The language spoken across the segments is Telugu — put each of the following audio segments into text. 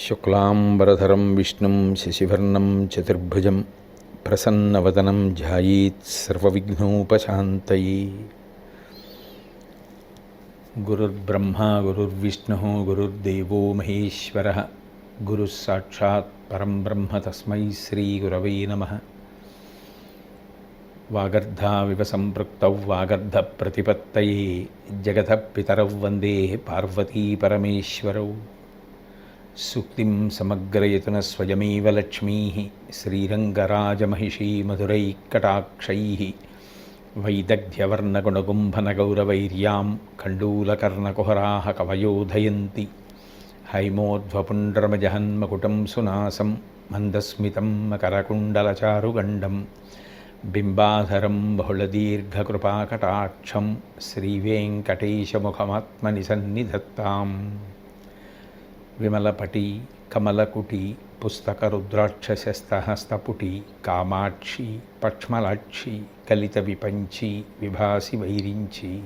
శుక్లాంబరధరం విష్ణుం శశివర్ణం చతుర్భుజం ప్రసన్నవదనం ధ్యాయేత్ సర్వవిఘ్నోపశాంతయే. గురుర్బ్రహ్మా గురుర్విష్ణుః గురుర్దేవో మహేశ్వరః గురుః సాక్షాత్ పరం బ్రహ్మ తస్మై శ్రీగురవే నమః. వాగర్ధావివ సంపృక్తౌ వాగర్ధప్రతిపత్తయే జగతః పితరౌ వందే పార్వతీ పరమేశ్వరౌ. సూక్తిం సమగ్రయతున స్వయమేవ లక్ష్మీః శ్రీరంగరాజమహిషీ మధురైఃకటాక్షైః వైదగ్ధ్యవర్ణగుణగుంభనగౌరవైర్యాం ఖండూలకర్ణకుహరాः కవయోధయంతి. హైమోధ్వపుండ్రమజహన్మకుటం సునాసం మందస్మితం మకరకుండలచారుగండం బింబాధరం బహుళదీర్ఘకృపాకటాక్షం శ్రీవేంకటేశముఖమాత్మని సన్నిధత్తాం. విమలపటి కమలకుటి పుస్తకరుద్రాక్షశస్తహస్తపుటి కామాక్షి పక్ష్మలాక్షి కలిత విపంచి విభాసి వైరించి.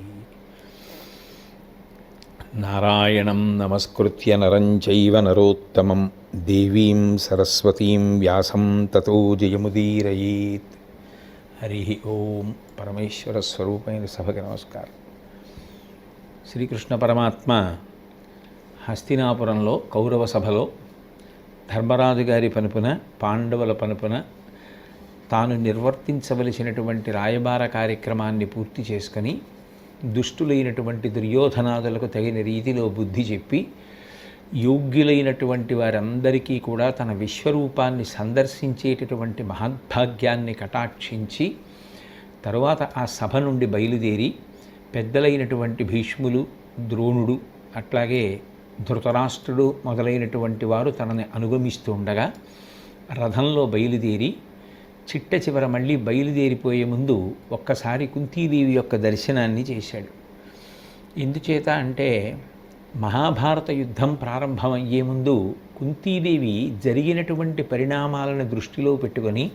నారాయణం నమస్కృత్య నరం చైవ నరోత్తమం దేవీం సరస్వతీం వ్యాసం తతో జయముదీరయేత్. హరి ఓం. పరమేశ్వర స్వరూపమైన సభకి నమస్కారం. శ్రీకృష్ణ పరమాత్మ హస్తినాపురంలో కౌరవ సభలో ధర్మరాజు గారి పనుపున పాండవుల పనుపున తాను నిర్వర్తించవలసినటువంటి రాయబార కార్యక్రమాన్ని పూర్తి చేసుకొని దుష్టులైనటువంటి దుర్యోధనాదులకు తగిన రీతిలో బుద్ధి చెప్పి యోగ్యులైనటువంటి వారందరికీ కూడా తన విశ్వరూపాన్ని సందర్శించేటటువంటి మహద్భాగ్యాన్ని కటాక్షించి తరువాత ఆ సభ నుండి బయలుదేరి పెద్దలైనటువంటి భీష్ములు, ద్రోణుడు, అట్లాగే ధృతరాష్ట్రుడు మొదలైనటువంటి వారు తనని అనుగమిస్తూ ఉండగా రథంలో బయలుదేరి చిట్ట చివర మళ్ళీ బయలుదేరిపోయే ముందు ఒక్కసారి కుంతీదేవి యొక్క దర్శనాన్ని చేశాడు. ఎందుచేత అంటే మహాభారత యుద్ధం ప్రారంభమయ్యే ముందు కుంతీదేవి జరిగినటువంటి పరిణామాలను దృష్టిలో పెట్టుకొని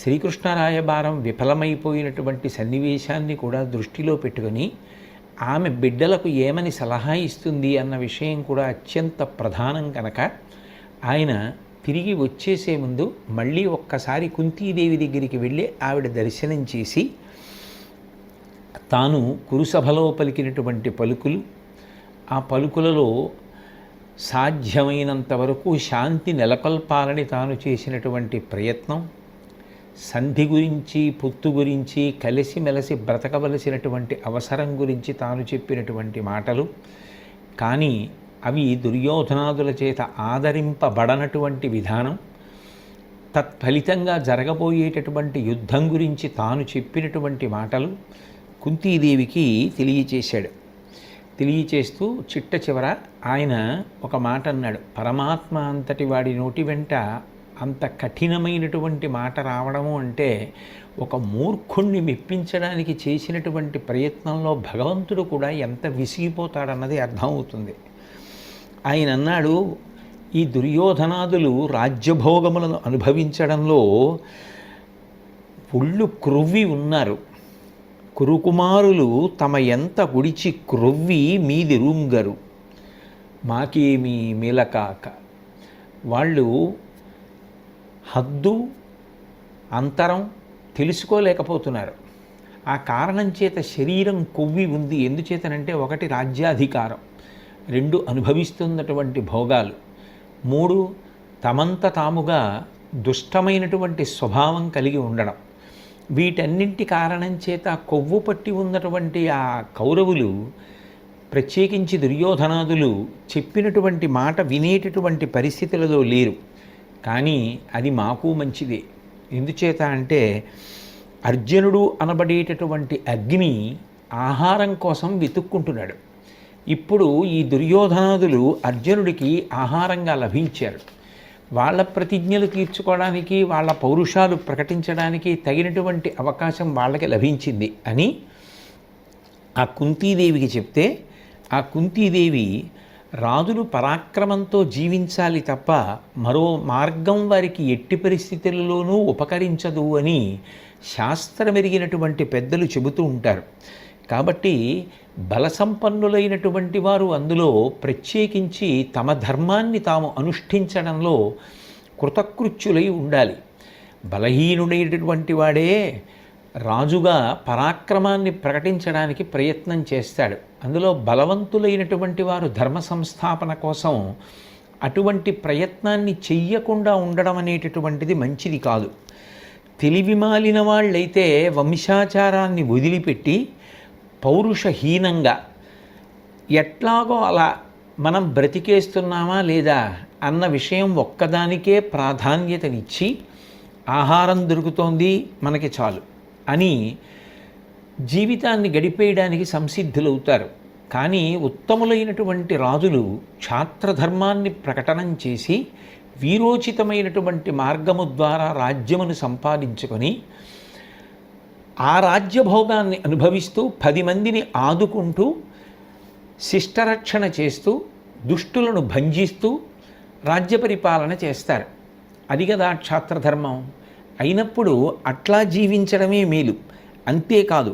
శ్రీకృష్ణ రాయబారం విఫలమైపోయినటువంటి సన్నివేశాన్ని కూడా దృష్టిలో పెట్టుకొని ఆమె బిడ్డలకు ఏమని సలహా ఇస్తుంది అన్న విషయం కూడా అత్యంత ప్రధానం కనుక ఆయన తిరిగి వచ్చేసే ముందు మళ్ళీ ఒక్కసారి కుంతీదేవి దగ్గరికి వెళ్ళి ఆవిడ దర్శనం చేసి తాను కురుసభలో పలికినటువంటి పలుకులు, ఆ పలుకులలో సాధ్యమైనంత వరకు శాంతి నెలకొల్పాలని తాను చేసినటువంటి ప్రయత్నం, సంధి గురించి, పొత్తు గురించి, కలిసిమెలసి బ్రతకవలసినటువంటి అవసరం గురించి తాను చెప్పినటువంటి మాటలు, కానీ అవి దుర్యోధనాదుల చేత ఆదరింపబడనటువంటి విధానం, తత్ఫలితంగా జరగబోయేటటువంటి యుద్ధం గురించి తాను చెప్పినటువంటి మాటలు కుంతీదేవికి తెలియచేశాడు. తెలియచేస్తూ చిట్ట చివర ఆయన ఒక మాట అన్నాడు. పరమాత్మ అంతటి వాడి నోటి వెంట అంత కఠినమైనటువంటి మాట రావడము అంటే ఒక మూర్ఖుణ్ణి మెప్పించడానికి చేసినటువంటి ప్రయత్నంలో భగవంతుడు కూడా ఎంత విసిగిపోతాడన్నది అర్థమవుతుంది. ఆయన అన్నాడు, ఈ దుర్యోధనాదులు రాజ్యభోగములను అనుభవించడంలో ఒళ్ళు క్రొవ్వి ఉన్నారు. కురుకుమారులు తమ ఎంత గుడిచి క్రొవ్వి మీది రూంగరు మాకేమీ మిలకాక. వాళ్ళు హద్దు అంతరం తెలుసుకోలేకపోతున్నారు. ఆ కారణం చేత శరీరం కొవ్వి ఉంది. ఎందుచేతనంటే ఒకటి రాజ్యాధికారం, రెండు అనుభవిస్తున్నటువంటి భోగాలు, మూడు తమంత తాముగా దుష్టమైనటువంటి స్వభావం కలిగి ఉండడం. వీటన్నింటి కారణం చేత కొవ్వు పట్టి ఉన్నటువంటి ఆ కౌరవులు, ప్రత్యేకించి దుర్యోధనాదులు చెప్పినటువంటి మాట వినేటటువంటి పరిస్థితులలో లేరు. కానీ అది మాకు మంచిదే. ఎందుచేత అంటే అర్జునుడు అనబడేటటువంటి అగ్ని ఆహారం కోసం వెతుక్కుంటున్నాడు. ఇప్పుడు ఈ దుర్యోధనాదులు అర్జునుడికి ఆహారంగా లభించారు. వాళ్ళ ప్రతిజ్ఞలు తీర్చుకోవడానికి, వాళ్ళ పౌరుషాలు ప్రకటించడానికి తగినటువంటి అవకాశం వాళ్ళకి లభించింది అని ఆ కుంతీదేవికి చెప్తే, ఆ కుంతీదేవి రాజులు పరాక్రమంతో జీవించాలి తప్ప మరో మార్గం వారికి ఎట్టి పరిస్థితులలోనూ ఉపకరించదు అని శాస్త్రమెరిగినటువంటి పెద్దలు చెబుతూ ఉంటారు. కాబట్టి బలసంపన్నులైనటువంటి వారు అందులో ప్రత్యేకించి తమ ధర్మాన్ని తాము అనుష్ఠించడంలో కృతకృత్యులై ఉండాలి. బలహీనుడైనటువంటి వాడే రాజుగా పరాక్రమాన్ని ప్రకటించడానికి ప్రయత్నం చేస్తాడు. అందులో బలవంతులైనటువంటి వారు ధర్మ సంస్థాపన కోసం అటువంటి ప్రయత్నాన్ని చెయ్యకుండా ఉండడం అనేటటువంటిది మంచిది కాదు. తెలివిమాలిన వాళ్ళైతే వంశాచారాన్ని వదిలిపెట్టి పౌరుషహీనంగా ఎట్లాగో అలా మనం బ్రతికేస్తున్నామా లేదా అన్న విషయం ఒక్కదానికే ప్రాధాన్యతనిచ్చి ఆహారం దొరుకుతోంది మనకి చాలు అని జీవితాన్ని గడిపేయడానికి సంసిద్ధులవుతారు. కానీ ఉత్తములైనటువంటి రాజులు క్షాత్రధర్మాన్ని ప్రకటనం చేసి వీరోచితమైనటువంటి మార్గము ద్వారా రాజ్యమును సంపాదించుకొని ఆ రాజ్యభోగాన్ని అనుభవిస్తూ 10 మందిని ఆదుకుంటూ శిష్టరక్షణ చేస్తూ దుష్టులను భంజిస్తూ రాజ్య పరిపాలన చేస్తారు. అది కదా క్షాత్రధర్మం. అయినప్పుడు అట్లా జీవించడమే మేలు. అంతేకాదు,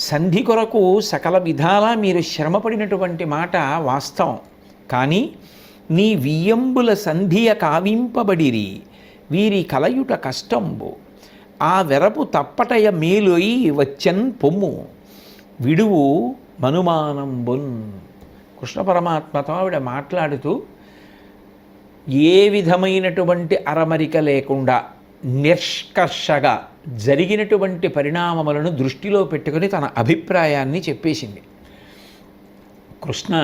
సంధి కొరకు సకల విధాలా మీరు శ్రమపడినటువంటి మాట వాస్తవం. కానీ నీ వియ్యంబుల సంధియ కావింపబడిరి వీరి కలయుట కష్టంబు ఆ వెరపు తప్పటయ మేలొయి వచ్చన్ పొమ్ము విడువు మనుమానంబున్. కృష్ణ పరమాత్మతో ఆవిడ మాట్లాడుతూ ఏ విధమైనటువంటి అరమరిక లేకుండా నిష్కర్షగా జరిగినటువంటి పరిణామములను దృష్టిలో పెట్టుకుని తన అభిప్రాయాన్ని చెప్పేసింది. కృష్ణ,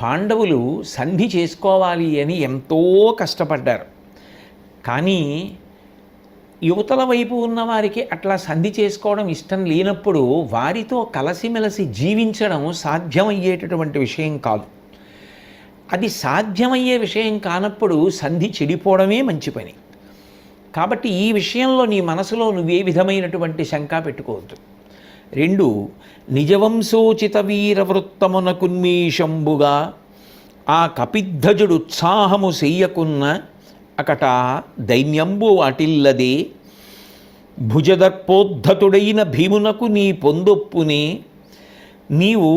పాండవులు సంధి చేసుకోవాలి అని ఎంతో కష్టపడ్డారు. కానీ యువతల వైపు ఉన్నవారికి అట్లా సంధి చేసుకోవడం ఇష్టం లేనప్పుడు వారితో కలసిమెలసి జీవించడం సాధ్యమయ్యేటటువంటి విషయం కాదు. అది సాధ్యమయ్యే విషయం కానప్పుడు సంధి చెడిపోవడమే మంచి పని. కాబట్టి ఈ విషయంలో నీ మనసులో నువ్వే విధమైనటువంటి శంక పెట్టుకోవద్దు. 2, నిజవంశోచిత వీరవృత్తమునకున్మీషంబుగా ఆ కపిద్ధజుడుత్సాహము చెయ్యకున్న అకట దైన్యంబు వాటిల్లదే భుజదర్పోద్ధతుడైన భీమునకు నీ పొందొప్పునే నీవు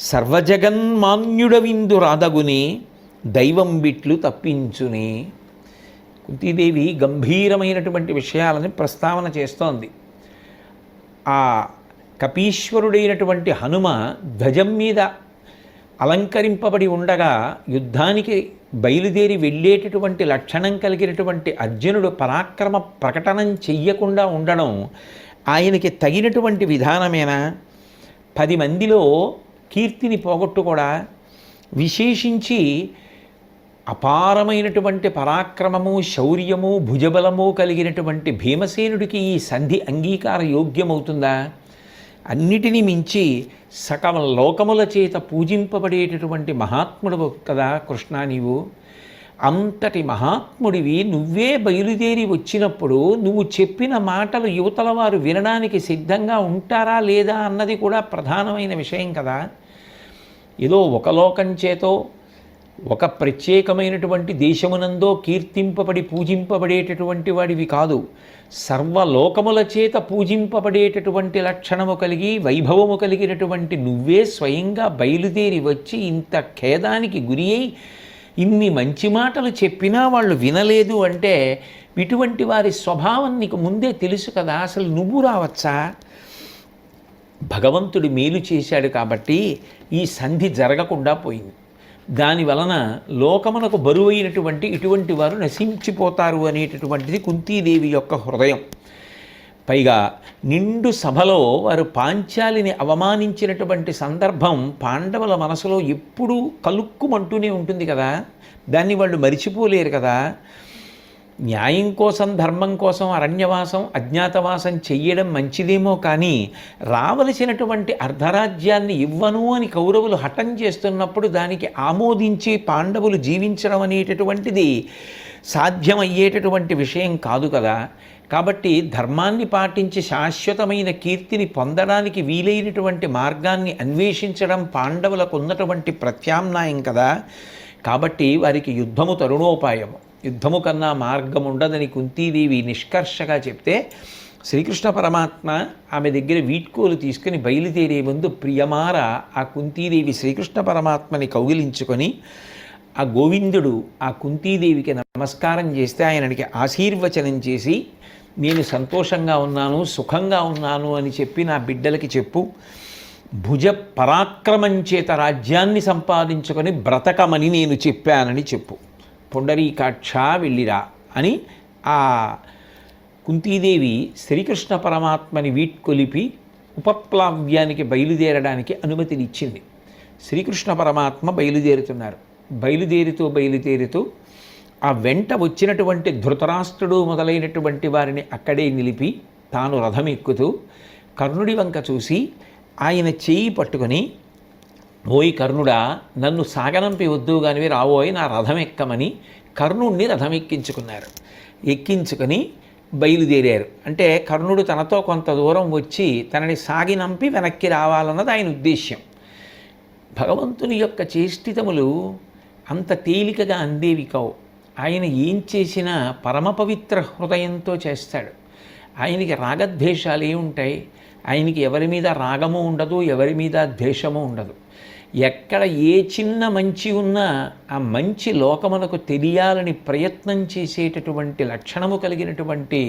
సర్వజగన్మాన్యుడవిందు రాదగునే దైవం బిట్లు తప్పించునే. కుంతీదేవి గంభీరమైనటువంటి విషయాలని ప్రస్తావన చేస్తోంది. ఆ కపీశ్వరుడైనటువంటి హనుమ ధ్వజం మీద అలంకరింపబడి ఉండగా యుద్ధానికి బయలుదేరి వెళ్ళేటటువంటి లక్షణం కలిగినటువంటి అర్జునుడు పరాక్రమ ప్రకటనం చెయ్యకుండా ఉండడం ఆయనకి తగినటువంటి విధానమేనా? 10 మందిలో కీర్తిని పోగొట్టుకోడా? విశేషించి అపారమైనటువంటి పరాక్రమము, శౌర్యము, భుజబలము కలిగినటువంటి భీమసేనుడికి ఈ సంధి అంగీకార యోగ్యమవుతుందా? అన్నిటినీ మించి సకల లోకముల చేత పూజింపబడేటటువంటి మహాత్ముడు కదా కృష్ణ నీవు. అంతటి మహాత్ముడివి నువ్వే బయలుదేరి వచ్చినప్పుడు నువ్వు చెప్పిన మాటలు యువతల వారు వినడానికి సిద్ధంగా ఉంటారా లేదా అన్నది కూడా ప్రధానమైన విషయం కదా. ఏదో ఒక లోకం చేతో ఒక ప్రత్యేకమైనటువంటి దేశమునందో కీర్తింపబడి పూజింపబడేటటువంటి వాడివి కాదు. సర్వలోకముల చేత పూజింపబడేటటువంటి లక్షణము కలిగి వైభవము కలిగినటువంటి నువ్వే స్వయంగా బయలుదేరి వచ్చి ఇంత ఖేదానికి గురి అయి ఇన్ని మంచి మాటలు చెప్పినా వాళ్ళు వినలేదు అంటే ఇటువంటి వారి స్వభావం నీకు ముందే తెలుసు కదా. అసలు నువ్వు రావచ్చా? భగవంతుడు మేలు చేశాడు కాబట్టి ఈ సంధి జరగకుండా పోయింది. దానివలన లోకమునకు బరువైనటువంటి ఇటువంటి వారు నశించిపోతారు అనేటటువంటిది కుంతీదేవి యొక్క హృదయం. పైగా నిండు సభలో వారు పాంచాలిని అవమానించినటువంటి సందర్భం పాండవుల మనసులో ఎప్పుడూ కలుక్కుమంటూనే ఉంటుంది కదా. దాన్ని వాళ్ళు మరిచిపోలేరు కదా. న్యాయం కోసం, ధర్మం కోసం అరణ్యవాసం, అజ్ఞాతవాసం చెయ్యడం మంచిదేమో కానీ రావలసినటువంటి అర్ధరాజ్యాన్ని ఇవ్వను అని కౌరవులు హఠం చేస్తున్నప్పుడు దానికి ఆమోదించి పాండవులు జీవించడం అనేటటువంటిది సాధ్యమయ్యేటటువంటి విషయం కాదు కదా. కాబట్టి ధర్మాన్ని పాటించి శాశ్వతమైన కీర్తిని పొందడానికి వీలైనటువంటి మార్గాన్ని అన్వేషించడం పాండవులకు ఉన్నటువంటి ప్రత్యామ్నాయం కదా. కాబట్టి వారికి యుద్ధము తరుణోపాయము, యుద్ధము కన్నా మార్గం ఉండదని కుంతీదేవి నిష్కర్షగా చెప్తే శ్రీకృష్ణ పరమాత్మ ఆమె దగ్గర వీడ్కోలు తీసుకుని బయలుదేరే ముందు ప్రియమార ఆ కుంతీదేవి శ్రీకృష్ణ పరమాత్మని కౌగిలించుకొని ఆ గోవిందుడు ఆ కుంతీదేవికి నమస్కారం చేస్తే ఆయనకి ఆశీర్వచనం చేసి నేను సంతోషంగా ఉన్నాను, సుఖంగా ఉన్నాను అని చెప్పి నా బిడ్డలకి చెప్పు, భుజ పరాక్రమం చేత రాజ్యాన్ని సంపాదించుకొని బ్రతకమని నేను చెప్పానని చెప్పు, పుండరీకాక్ష వెళ్ళిరా అని ఆ కుంతీదేవి శ్రీకృష్ణ పరమాత్మని వీడ్కొలిపి ఉపప్లావ్యానికి బయలుదేరడానికి అనుమతినిచ్చింది. శ్రీకృష్ణ పరమాత్మ బయలుదేరుతున్నారు. బయలుదేరుతూ ఆ వెంట వచ్చినటువంటి ధృతరాష్ట్రుడు మొదలైనటువంటి వారిని అక్కడే నిలిపి తాను రథం ఎక్కుతూ కర్ణుడి వంక చూసి ఆయన చేయి పట్టుకొని, ఓయ్ కర్ణుడా, నన్ను సాగనంపి వద్దు కానివి రావోయ్ నా రథం ఎక్కమని కర్ణుడిని రథం ఎక్కించుకొని బయలుదేరారు. అంటే కర్ణుడు తనతో కొంత దూరం వచ్చి తనని సాగినంపి వెనక్కి రావాలన్నది ఆయన ఉద్దేశ్యం. భగవంతుని యొక్క చేష్టితములు అంత తేలికగా అందేవి కావు. ఆయన ఏం చేసినా పరమ పవిత్ర హృదయంతో చేస్తాడు. ఆయనకి రాగద్వేషాలు ఏముంటాయి? ఆయనకి ఎవరి మీద రాగము ఉండదు, ఎవరి మీద ద్వేషము ఉండదు. ఎక్కడ ఏ చిన్న మంచి ఉన్నా ఆ మంచి లోకమునకు తెలియాలని ప్రయత్నం చేసేటటువంటి లక్షణము కలిగినటువంటి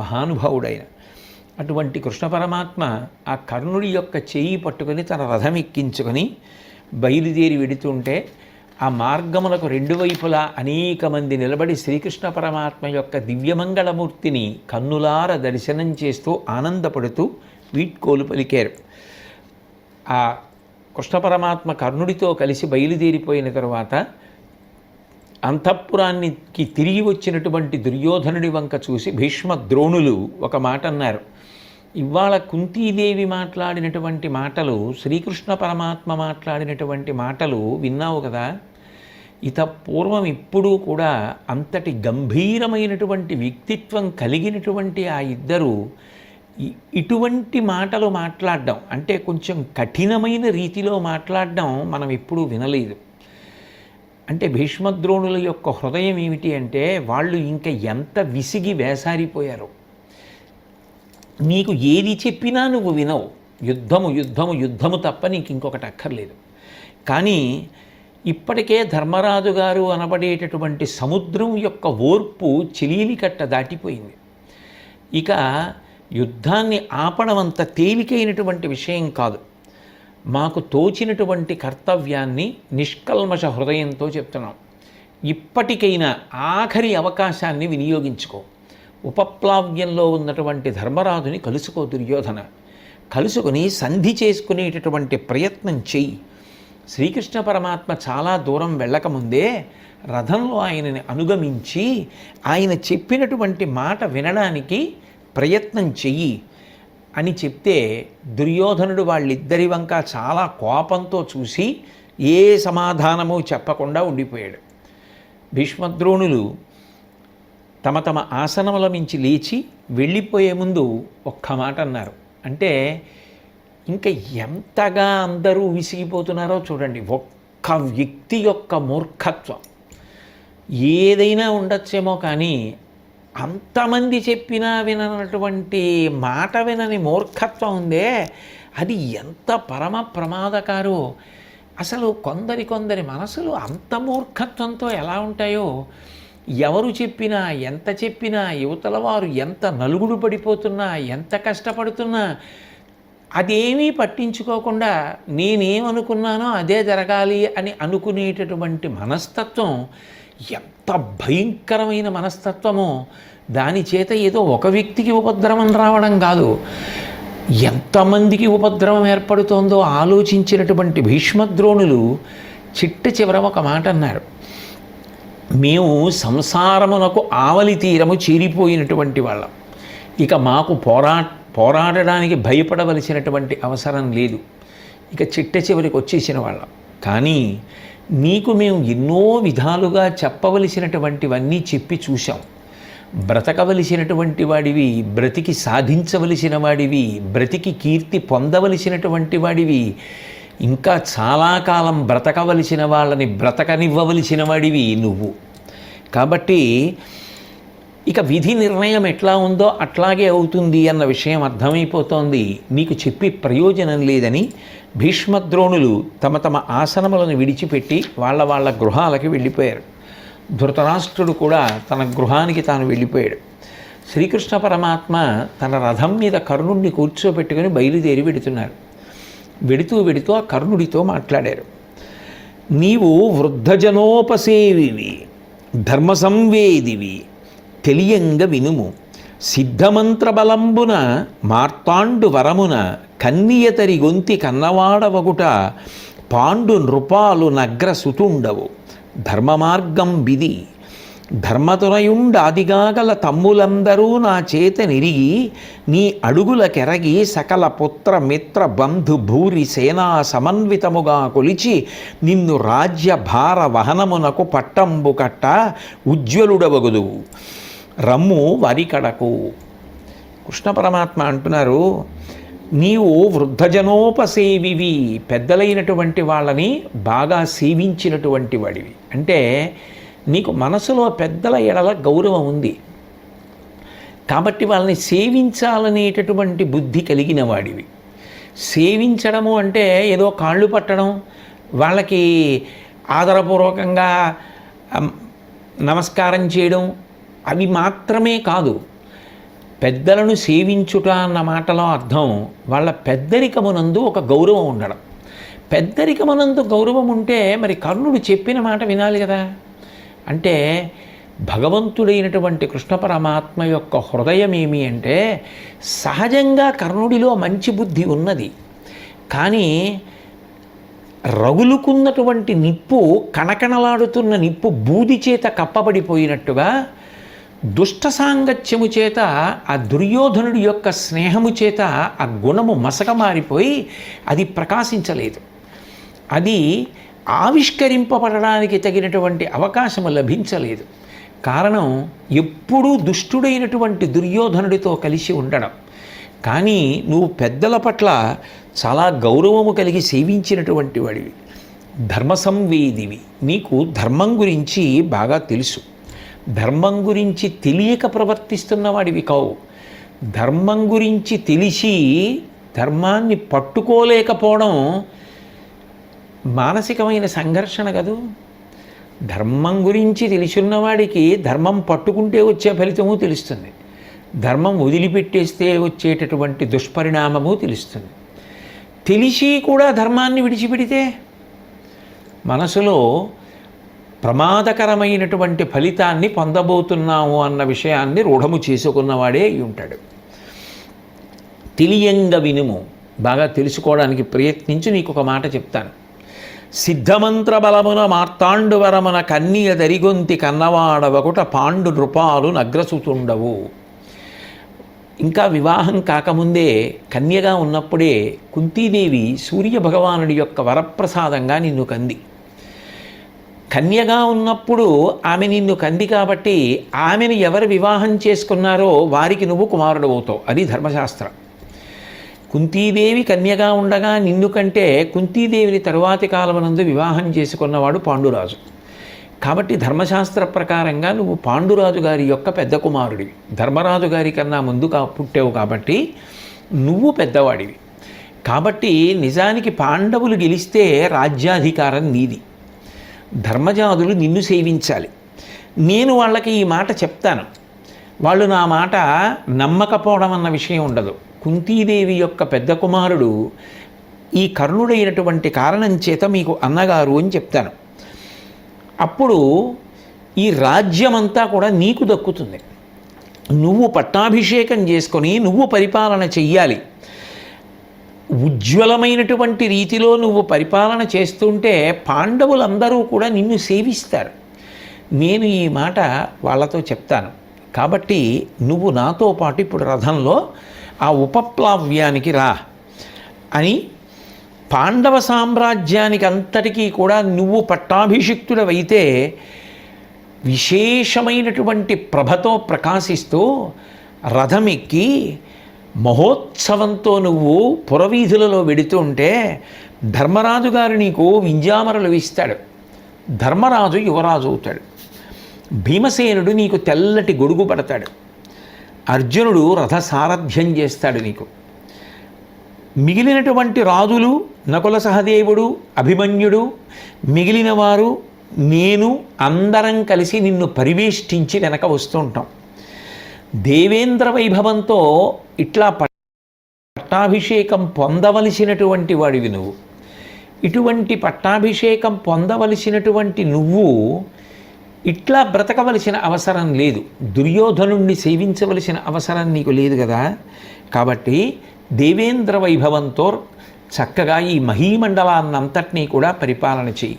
మహానుభావుడైన అటువంటి కృష్ణ పరమాత్మ ఆ కర్ణుడి యొక్క చేయి పట్టుకొని తన రథం ఎక్కించుకొని బయలుదేరి వెడుతుంటే ఆ మార్గములకు రెండు వైపులా అనేక మంది నిలబడి శ్రీకృష్ణ పరమాత్మ యొక్క దివ్యమంగళమూర్తిని కన్నులార దర్శనం చేస్తూ ఆనందపడుతూ వీడ్కోలు పలికారు. ఆ కృష్ణ పరమాత్మ కర్ణుడితో కలిసి బయలుదేరిపోయిన తరువాత అంతఃపురానికి తిరిగి వచ్చినటువంటి దుర్యోధనుడి వంక చూసి భీష్మ ద్రోణులు ఒక మాట అన్నారు. ఇవాళ కుంతీదేవి మాట్లాడినటువంటి మాటలు, శ్రీకృష్ణ పరమాత్మ మాట్లాడినటువంటి మాటలు విన్నావు కదా, పూర్వం ఎప్పుడూ కూడా అంతటి గంభీరమైనటువంటి వ్యక్తిత్వం కలిగినటువంటి ఆ ఇద్దరు ఇటువంటి మాటలు మాట్లాడడం, అంటే కొంచెం కఠినమైన రీతిలో మాట్లాడడం మనం ఎప్పుడూ వినలేదు. అంటే భీష్మద్రోణుల యొక్క హృదయం ఏమిటి అంటే వాళ్ళు ఇంకా ఎంత విసిగి వేసారిపోయారు. నీకు ఏది చెప్పినా నువ్వు వినవు, యుద్ధము తప్ప నీకు ఇంకొకటి అక్కర్లేదు. కానీ ఇప్పటికే ధర్మరాజు గారు అనబడేటటువంటి సముద్రం యొక్క ఓర్పు చిలీలి కట్ట దాటిపోయింది. ఇక యుద్ధాన్ని ఆపడం అంత తేలికైనటువంటి విషయం కాదు. మాకు తోచినటువంటి కర్తవ్యాన్ని నిష్కల్మష హృదయంతో చెప్తున్నాం. ఇప్పటికైనా ఆఖరి అవకాశాన్ని వినియోగించుకో. ఉపప్లావ్యంలో ఉన్నటువంటి ధర్మరాజుని కలుసుకో దుర్యోధన, కలుసుకొని సంధి చేసుకునేటటువంటి ప్రయత్నం చెయ్యి. శ్రీకృష్ణ పరమాత్మ చాలా దూరం వెళ్ళకముందే రథంలో ఆయనని అనుగమించి ఆయన చెప్పినటువంటి మాట వినడానికి ప్రయత్నం చెయ్యి అని చెప్తే దుర్యోధనుడు వాళ్ళిద్దరి వంక చాలా కోపంతో చూసి ఏ సమాధానము చెప్పకుండా ఉండిపోయాడు. భీష్మద్రోణులు తమ తమ ఆసనముల మించి లేచి వెళ్ళిపోయే ముందు ఒక్క మాట అన్నారు. అంటే ఇంకా ఎంతగా అందరూ విసిగిపోతున్నారో చూడండి. ఒక్క వ్యక్తి యొక్క మూర్ఖత్వం ఏదైనా ఉండొచ్చేమో, కానీ అంతమంది చెప్పినా విననటువంటి మాట వినని మూర్ఖత్వం ఉందే, అది ఎంత పరమ ప్రమాదకారో. అసలు కొందరి మనసులు అంత మూర్ఖత్వంతో ఎలా ఉంటాయో, ఎవరు చెప్పినా ఎంత చెప్పినా యువతల వారు ఎంత నలుగుడు పడిపోతున్నా ఎంత కష్టపడుతున్నా అదేమీ పట్టించుకోకుండా నేనేమనుకున్నానో అదే జరగాలి అని అనుకునేటటువంటి మనస్తత్వం ఎంత భయంకరమైన మనస్తత్వమో. దాని చేత ఏదో ఒక వ్యక్తికి ఉపద్రవం రావడం కాదు, ఎంతమందికి ఉపద్రవం ఏర్పడుతోందో ఆలోచించినటువంటి భీష్మద్రోణులు చిట్ట చివర ఒక మాట అన్నారు. మేము సంసారమునకు ఆవలి తీరము చేరిపోయినటువంటి వాళ్ళం, ఇక మాకు పోరాడడానికి భయపడవలసినటువంటి అవసరం లేదు, ఇక చిట్ట చివరికి వచ్చేసిన వాళ్ళం. కానీ నీకు మేము ఎన్నో విధాలుగా చెప్పవలసినటువంటివన్నీ చెప్పి చూశాం. బ్రతకవలసినటువంటి వాడివి, బ్రతికి సాధించవలసిన వాడివి, బ్రతికి కీర్తి పొందవలసినటువంటి వాడివి, ఇంకా చాలా కాలం బ్రతకవలసిన వాళ్ళని బ్రతకనివ్వవలసిన వాడివి నువ్వు. కాబట్టి ఇక విధి నిర్ణయం ఎట్లా ఉందో అట్లాగే అవుతుంది అన్న విషయం అర్థమైపోతోంది. నీకు చెప్పి ప్రయోజనం లేదని భీష్మద్రోణులు తమ తమ ఆసనములను విడిచిపెట్టి వాళ్ళ గృహాలకి వెళ్ళిపోయారు. ధృతరాష్ట్రుడు కూడా తన గృహానికి తాను వెళ్ళిపోయాడు. శ్రీకృష్ణ పరమాత్మ తన రథం మీద కర్ణుడిని కూర్చోబెట్టుకుని బయలుదేరి వెడుతున్నారు. వెడుతూ ఆ కర్ణుడితో మాట్లాడారు. నీవు వృద్ధజనోపసేవివి, ధర్మ సంవేదివి, తెలియంగ వినుము. సిద్ధమంత్ర బలంబున మార్తాండు వరమున కన్నియతరి గొంతి కన్నవాడవగుట పాండు నృపాలు నగ్ర సుతుండవు. ధర్మ మార్గం బిది, ధర్మతురయుండాదిగాగల తమ్ములందరూ నా చేత నిరిగి నీ అడుగుల కెరగి సకల పుత్ర మిత్ర బంధు భూరి సేనా సమన్వితముగా కొలిచి నిన్ను రాజ్య భార వహనమునకు పట్టంబు కట్ట ఉజ్వలుడవగుదువు. రమ్ము వరికడకు. కృష్ణ పరమాత్మ అంటున్నారు, నీవు వృద్ధజనోపసేవివి, పెద్దలైనటువంటి వాళ్ళని బాగా సేవించినటువంటి వాడివి. అంటే నీకు మనసులో పెద్దల ఎడల గౌరవం ఉంది కాబట్టి వాళ్ళని సేవించాలనేటటువంటి బుద్ధి కలిగిన వాడివి. సేవించడము అంటే ఏదో కాళ్ళు పట్టడం, వాళ్ళకి ఆదరపూర్వకంగా నమస్కారం చేయడం అవి మాత్రమే కాదు. పెద్దలను సేవించుట అన్న మాటలో అర్థం వాళ్ళ పెద్దరికమునందు ఒక గౌరవం ఉండడం. పెద్దరికమునందు గౌరవం ఉంటే మరి కర్ణుడు చెప్పిన మాట వినాలి కదా. అంటే భగవంతుడైనటువంటి కృష్ణ పరమాత్మ యొక్క హృదయం ఏమి అంటే సహజంగా కర్ణుడిలో మంచి బుద్ధి ఉన్నది, కానీ రగులుకున్నటువంటి నిప్పు, కణకణలాడుతున్న నిప్పు బూది చేత కప్పబడిపోయినట్టుగా దుష్ట సాంగత్యము చేత ఆ దుర్యోధనుడి యొక్క స్నేహము చేత ఆ గుణము మసక మారిపోయి అది ప్రకాశించలేదు. అది ఆవిష్కరింపబడడానికి తగినటువంటి అవకాశము లభించలేదు. కారణం ఎప్పుడూ దుష్టుడైనటువంటి దుర్యోధనుడితో కలిసి ఉండడం. కానీ నువ్వు పెద్దల పట్ల చాలా గౌరవము కలిగి సేవించినటువంటి వాడివి, ధర్మ సంవేదివి. నీకు ధర్మం గురించి బాగా తెలుసు. ధర్మం గురించి తెలియక ప్రవర్తిస్తున్న వాడివి కావు. ధర్మం గురించి తెలిసి ధర్మాన్ని పట్టుకోలేకపోవడం మానసికమైన సంఘర్షణ కదూ. ధర్మం గురించి తెలిసిన్నవాడికి ధర్మం పట్టుకుంటే వచ్చే ఫలితము తెలుస్తుంది, ధర్మం వదిలిపెట్టేస్తే వచ్చేటటువంటి దుష్పరిణామము తెలుస్తుంది. తెలిసి కూడా ధర్మాన్ని విడిచిపెడితే మనసులో ప్రమాదకరమైనటువంటి ఫలితాన్ని పొందబోతున్నాము అన్న విషయాన్ని రూఢము చేసుకున్నవాడే అయి ఉంటాడు. తెలియంగా వినుము, బాగా తెలుసుకోవడానికి ప్రయత్నించి నీకు ఒక మాట చెప్తాను. సిద్ధమంత్ర బలమున మార్తాండు వరమున కన్నియ దరిగొంతి కన్నవాడవకుట పాండు నృపాలు నగ్రసుతుండవు. ఇంకా వివాహం కాకముందే కన్యగా ఉన్నప్పుడే కుంతీదేవి సూర్యభగవానుడి యొక్క వరప్రసాదంగా నిన్ను కంది. కన్యగా ఉన్నప్పుడు ఆమె నిన్ను కంది కాబట్టి ఆమెను ఎవరు వివాహం చేసుకున్నారో వారికి నువ్వు కుమారుడు అవుతావు. అది ధర్మశాస్త్రం. కుంతీదేవి కన్యగా ఉండగా నిన్ను కంటే కుంతీదేవిని తరువాతి కాలమునందు వివాహం చేసుకున్నవాడు పాండురాజు. కాబట్టి ధర్మశాస్త్ర ప్రకారంగా నువ్వు పాండురాజు గారి యొక్క పెద్ద కుమారుడివి. ధర్మరాజు గారి కన్నా ముందు పుట్టావు కాబట్టి నువ్వు పెద్దవాడివి. కాబట్టి నిజానికి పాండవులు గెలిస్తే రాజ్యాధికారం నీది. ధర్మజాదులు నిన్ను సేవించాలి. నేను వాళ్ళకి ఈ మాట చెప్తాను, వాళ్ళు నా మాట నమ్మకపోవడం అన్న విషయం ఉండదు. కుంతీదేవి యొక్క పెద్ద కుమారుడు ఈ కర్ణుడైనటువంటి కారణం చేత మీకు అన్నగారు అని చెప్తాను. అప్పుడు ఈ రాజ్యమంతా కూడా నీకు దక్కుతుంది. నువ్వు పట్టాభిషేకం చేసుకొని నువ్వు పరిపాలన చెయ్యాలి. ఉజ్వలమైనటువంటి రీతిలో నువ్వు పరిపాలన చేస్తుంటే పాండవులందరూ కూడా నిన్ను సేవిస్తారు. నేను ఈ మాట వాళ్ళతో చెప్తాను. కాబట్టి నువ్వు నాతో పాటు ఇప్పుడు రథంలో ఆ ఉపప్లావ్యానికి రా అని పాండవ సామ్రాజ్యానికి అంతటికీ కూడా నువ్వు పట్టాభిషిక్తుడవైతే విశేషమైనటువంటి ప్రభతో ప్రకాశిస్తూ రథమెక్కి మహోత్సవంతో నువ్వు పురవీధులలో వెడుతూ ఉంటే ధర్మరాజు గారు నీకు వింజామరలు ఇస్తాడు. ధర్మరాజు యువరాజు అవుతాడు. భీమసేనుడు నీకు తెల్లటి గొడుగు పడతాడు, అర్జునుడు రథసారథ్యం చేస్తాడు నీకు. మిగిలినటువంటి రాజులు నకుల సహదేవుడు, అభిమన్యుడు, మిగిలిన వారు, నేను అందరం కలిసి నిన్ను పరివేష్టించి వెనక వస్తూ ఉంటాం. దేవేంద్ర వైభవంతో ఇట్లా పట్టాభిషేకం పొందవలసినటువంటి వాడివి నువ్వు. ఇటువంటి పట్టాభిషేకం పొందవలసినటువంటి నువ్వు ఇట్లా బ్రతకవలసిన అవసరం లేదు, దుర్యోధనుణ్ణి సేవించవలసిన అవసరం నీకు లేదు కదా. కాబట్టి దేవేంద్ర వైభవంతో చక్కగా ఈ మహీమండలాన్నంతటినీ కూడా పరిపాలన చేయి.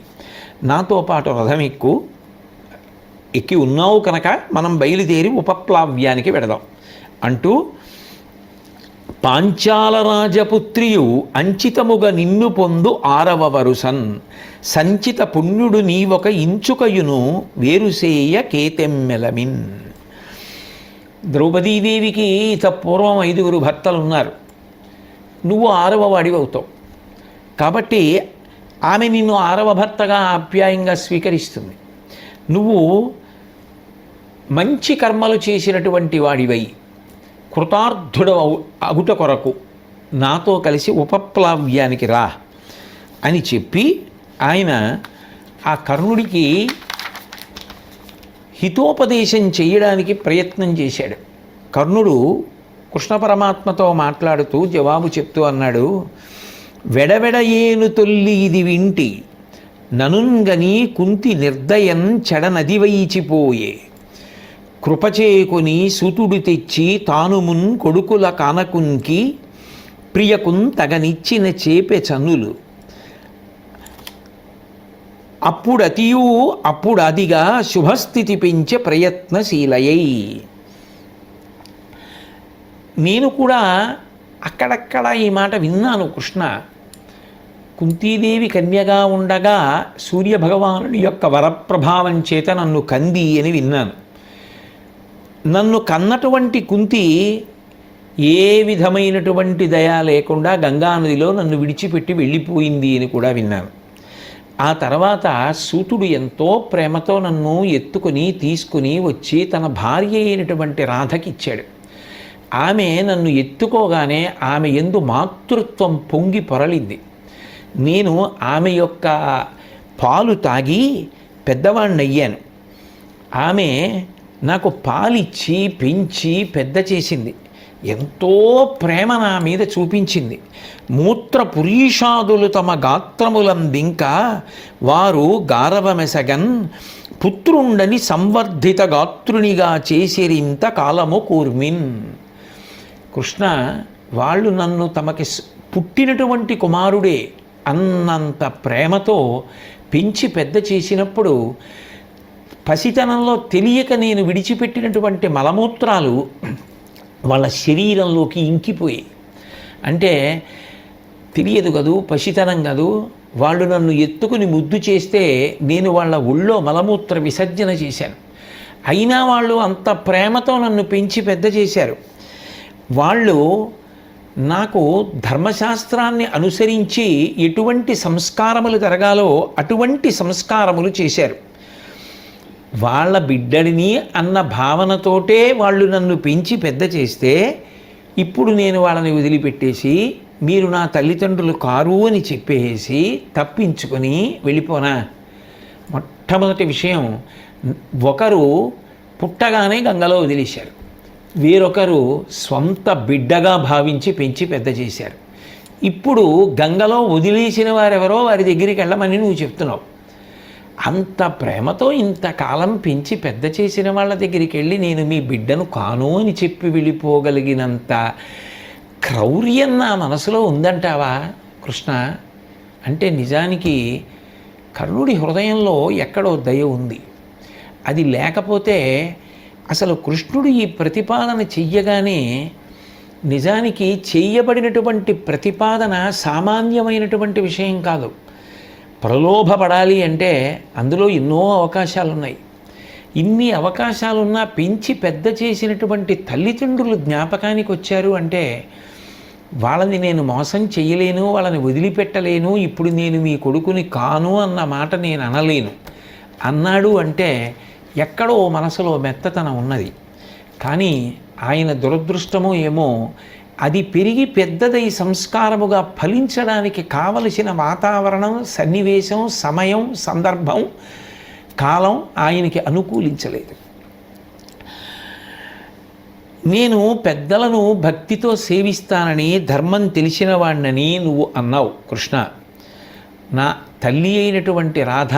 నాతో పాటు రథం ఎక్కి ఉన్నావు కనుక మనం బయలుదేరి ఉపప్లావ్యానికి వెడదాం అంటూ, పాంచాల రాజపుత్రియు అంచితముగా నిన్ను పొందు ఆరవ వరుసన్ సంచిత పుణ్యుడు నీవొక ఇంచుకయును వేరుసేయ కేతెమ్మెలమిన్. ద్రౌపదీదేవికి పూర్వం 5 భర్తలు ఉన్నారు, నువ్వు 6వ వాడివి అవుతావు. కాబట్టి ఆమె నిన్ను 6వ భర్తగా ఆప్యాయంగా స్వీకరిస్తుంది. నువ్వు మంచి కర్మలు చేసినటువంటి వాడివై కృతార్థుడ అగుట కొరకు నాతో కలిసి ఉపప్లావ్యానికి రా అని చెప్పి ఆయన ఆ కర్ణుడికి హితోపదేశం చేయడానికి ప్రయత్నం చేశాడు. కర్ణుడు కృష్ణ పరమాత్మతో మాట్లాడుతూ జవాబు చెప్తూ అన్నాడు, వెడవెడ ఏను తొల్లి ఇది వింటి ననుంగని కుంతి నిర్దయం చెడనదివైచిపోయే కృపచేకుని సుతుడు తెచ్చి తానుమున్ కొడుకుల కానకున్కి ప్రియకున్ తగనిచ్చిన చేపె చనులు అప్పుడు అదిగా శుభస్థితి పెంచే ప్రయత్నశీలయై. నేను కూడా అక్కడక్కడ ఈ మాట విన్నాను. కృష్ణ కుంతీదేవి కన్యగా ఉండగా సూర్యభగవానుడి యొక్క వరప్రభావం చేత నన్ను కంది అని విన్నాను. నన్ను కన్నటువంటి కుంతి ఏ విధమైనటువంటి దయ లేకుండా గంగానదిలో నన్ను విడిచిపెట్టి వెళ్ళిపోయింది అని కూడా విన్నాను. ఆ తర్వాత సూతుడు ఎంతో ప్రేమతో నన్ను ఎత్తుకొని తీసుకుని వచ్చి తన భార్య అయినటువంటి రాధకి ఇచ్చాడు. ఆమె నన్ను ఎత్తుకోగానే ఆమె యందు మాతృత్వం పొంగి పొరలింది. నేను ఆమె యొక్క పాలు తాగి పెద్దవాణ్ణయ్యాను. ఆమె నాకు పాలిచ్చి పెంచి పెద్ద చేసింది, ఎంతో ప్రేమ నా మీద చూపించింది. మూత్ర పురీషాదులు తమ గాత్రములందింక వారు గారవమెసగన్ పుత్రుండని సంవర్ధిత గాత్రునిగా చేసిరింత కాలము కూర్మిన్. కృష్ణ వాళ్ళు నన్ను తమకి పుట్టినటువంటి కుమారుడే అన్నంత ప్రేమతో పెంచి పెద్ద చేసినప్పుడు పసితనంలో తెలియక నేను విడిచిపెట్టినటువంటి మలమూత్రాలు వాళ్ళ శరీరంలోకి ఇంకిపోయాయి. అంటే తెలియదు కదూ, పసితనం కదూ, వాళ్ళు నన్ను ఎత్తుకుని ముద్దు చేస్తే నేను వాళ్ళ ఒళ్ళో మలమూత్ర విసర్జన చేశాను. అయినా వాళ్ళు అంత ప్రేమతో నన్ను పెంచి పెద్ద చేశారు. వాళ్ళు నాకు ధర్మశాస్త్రాన్ని అనుసరించి ఎటువంటి సంస్కారములు జరగాలో అటువంటి సంస్కారములు చేశారు. వాళ్ళ బిడ్డడిని అన్న భావనతోటే వాళ్ళు నన్ను పెంచి పెద్ద చేస్తే ఇప్పుడు నేను వాళ్ళని వదిలిపెట్టేసి మీరు నా తల్లిదండ్రులు కారు అని చెప్పేసి తప్పించుకొని వెళ్ళిపోనా? మొట్టమొదటి విషయం, ఒకరు పుట్టగానే గంగలో వదిలేశారు, వేరొకరు స్వంత బిడ్డగా భావించి పెంచి పెద్ద చేశారు. ఇప్పుడు గంగలో వదిలేసిన వారెవరో వారి దగ్గరికి వెళ్ళమని నువ్వు చెప్తున్నావు. అంత ప్రేమతో ఇంతకాలం పెంచి పెద్ద చేసిన వాళ్ళ దగ్గరికి వెళ్ళి నేను మీ బిడ్డను కాను అని చెప్పి వెళ్ళిపోగలిగినంత క్రౌర్యం నా మనసులో ఉందంటావా కృష్ణ? అంటే నిజానికి కర్ణుడి హృదయంలో ఎక్కడో దయ ఉంది. అది లేకపోతే అసలు కృష్ణుడు ఈ ప్రతిపాదన చెయ్యగానే నిజానికి చేయబడినటువంటి ప్రతిపాదన సామాన్యమైనటువంటి విషయం కాదు. ప్రలోభపడాలి అంటే అందులో ఎన్నో అవకాశాలు ఉన్నాయి. ఇన్ని అవకాశాలున్నా పెంచి పెద్ద చేసినటువంటి తల్లిదండ్రులు జ్ఞాపకానికి వచ్చారు అంటే వాళ్ళని నేను మోసం చేయలేను, వాళ్ళని వదిలిపెట్టలేను, ఇప్పుడు నేను మీ కొడుకుని కాను అన్న మాట నేను అనలేను. అన్నాడు అంటే ఎక్కడో మనసులో మెత్తతనం ఉన్నది. కానీ ఆయన దురదృష్టమో ఏమో అది పెరిగి పెద్దదై సంస్కారముగా ఫలించడానికి కావలసిన వాతావరణం, సన్నివేశం, సమయం, సందర్భం, కాలం ఆయనకి అనుకూలించలేదు. నేను పెద్దలను భక్తితో సేవిస్తానని, ధర్మం తెలిసిన వాణ్ణని నువ్వు అన్నావు కృష్ణ. నా తల్లి అయినటువంటి రాధ,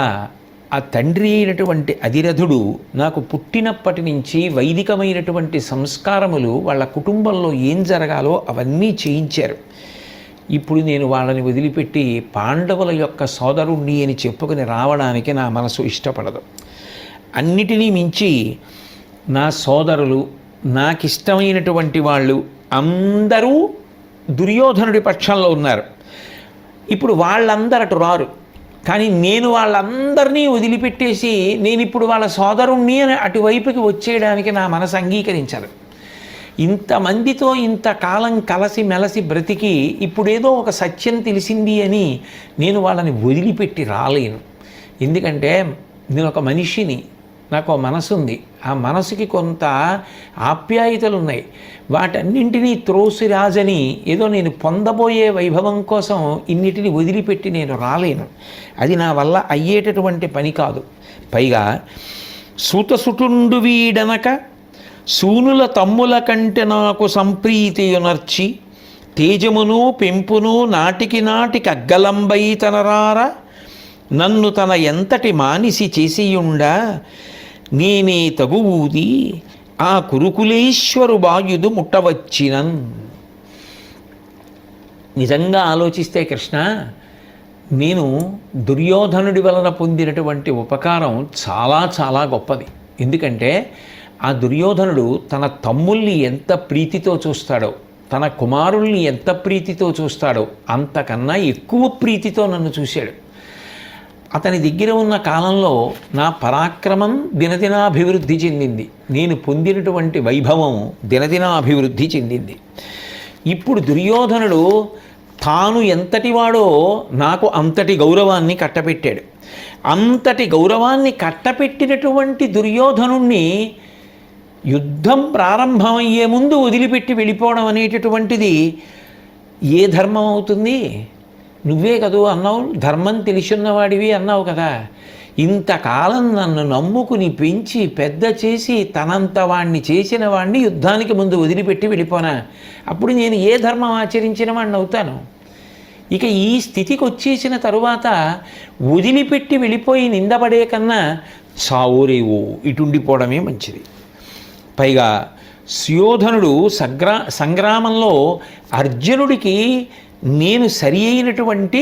ఆ తండ్రి అయినటువంటి అధిరథుడు నాకు పుట్టినప్పటి నుంచి వైదికమైనటువంటి సంస్కారములు వాళ్ళ కుటుంబంలో ఏం జరగాలో అవన్నీ చేయించారు. ఇప్పుడు నేను వాళ్ళని వదిలిపెట్టి పాండవుల యొక్క సోదరుణ్ణి అని చెప్పుకుని రావడానికి నా మనసు ఇష్టపడదు. అన్నిటినీ మించి నా సోదరులు, నాకిష్టమైనటువంటి వాళ్ళు అందరూ దుర్యోధనుడి పక్షంలో ఉన్నారు. ఇప్పుడు వాళ్ళందరూ రారు. కానీ నేను వాళ్ళందరినీ వదిలిపెట్టేసి నేను ఇప్పుడు వాళ్ళ సోదరుణ్ణి అని అటువైపుకి వచ్చేయడానికి నా మనసు అంగీకరించదు. ఇంతమందితో ఇంతకాలం కలసి మెలసి బ్రతికి ఇప్పుడేదో ఒక సత్యం తెలిసింది అని నేను వాళ్ళని వదిలిపెట్టి రాలేను. ఎందుకంటే నేను ఒక మనిషిని, నాకు మనసు ఉంది. ఆ మనసుకి కొంత ఆప్యాయతలు ఉన్నాయి. వాటన్నింటినీ త్రోసిరాజని ఏదో నేను పొందబోయే వైభవం కోసం ఇన్నిటిని వదిలిపెట్టి నేను రాలేను. అది నా వల్ల అయ్యేటటువంటి పని కాదు. పైగా సూతసుటుండు వీడనక సూనుల తమ్ముల కంటే నాకు సంప్రీతియునర్చి తేజమును పెంపును నాటికి నాటికి అగ్గలంబై తనరార నన్ను తన ఎంతటి మానిసి చేసియుండా నేనే తగువూది ఆ కురుకులేశ్వరు బాయుదు ముట్టవచ్చినన్. నిజంగా ఆలోచిస్తే కృష్ణ, నేను దుర్యోధనుడి వలన పొందినటువంటి ఉపకారం చాలా చాలా గొప్పది. ఎందుకంటే ఆ దుర్యోధనుడు తన తమ్ముల్ని ఎంత ప్రీతితో చూస్తాడో, తన కుమారుల్ని ఎంత ప్రీతితో చూస్తాడో అంతకన్నా ఎక్కువ ప్రీతితో నన్ను చూశాడు. అతని దగ్గర ఉన్న కాలంలో నా పరాక్రమం దినదినాభివృద్ధి చెందింది. నేను పొందినటువంటి వైభవం దినదినాభివృద్ధి చెందింది. ఇప్పుడు దుర్యోధనుడు తాను ఎంతటి వాడో నాకు అంతటి గౌరవాన్ని కట్టపెట్టాడు. అంతటి గౌరవాన్ని కట్టపెట్టినటువంటి దుర్యోధనుణ్ణి యుద్ధం ప్రారంభమయ్యే ముందు వదిలిపెట్టి వెళ్ళిపోవడం అనేటటువంటిది ఏ ధర్మం అవుతుంది? నువ్వే కదూ అన్నావు, ధర్మం తెలిసిన్నవాడివి అన్నావు కదా. ఇంతకాలం నన్ను నమ్ముకుని పెంచి పెద్ద చేసి తనంత వాణ్ణి చేసిన వాణ్ణి యుద్ధానికి ముందు వదిలిపెట్టి వెళ్ళిపోనా? అప్పుడు నేను ఏ ధర్మం ఆచరించిన వాడిని అవుతాను? ఇక ఈ స్థితికి వచ్చేసిన తరువాత వదిలిపెట్టి వెళ్ళిపోయి నిందపడే కన్నా సావురేవో ఇటుండిపోవడమే మంచిది. పైగా సుయోధనుడు సంగ్రామంలో అర్జునుడికి నేను సరి అయినటువంటి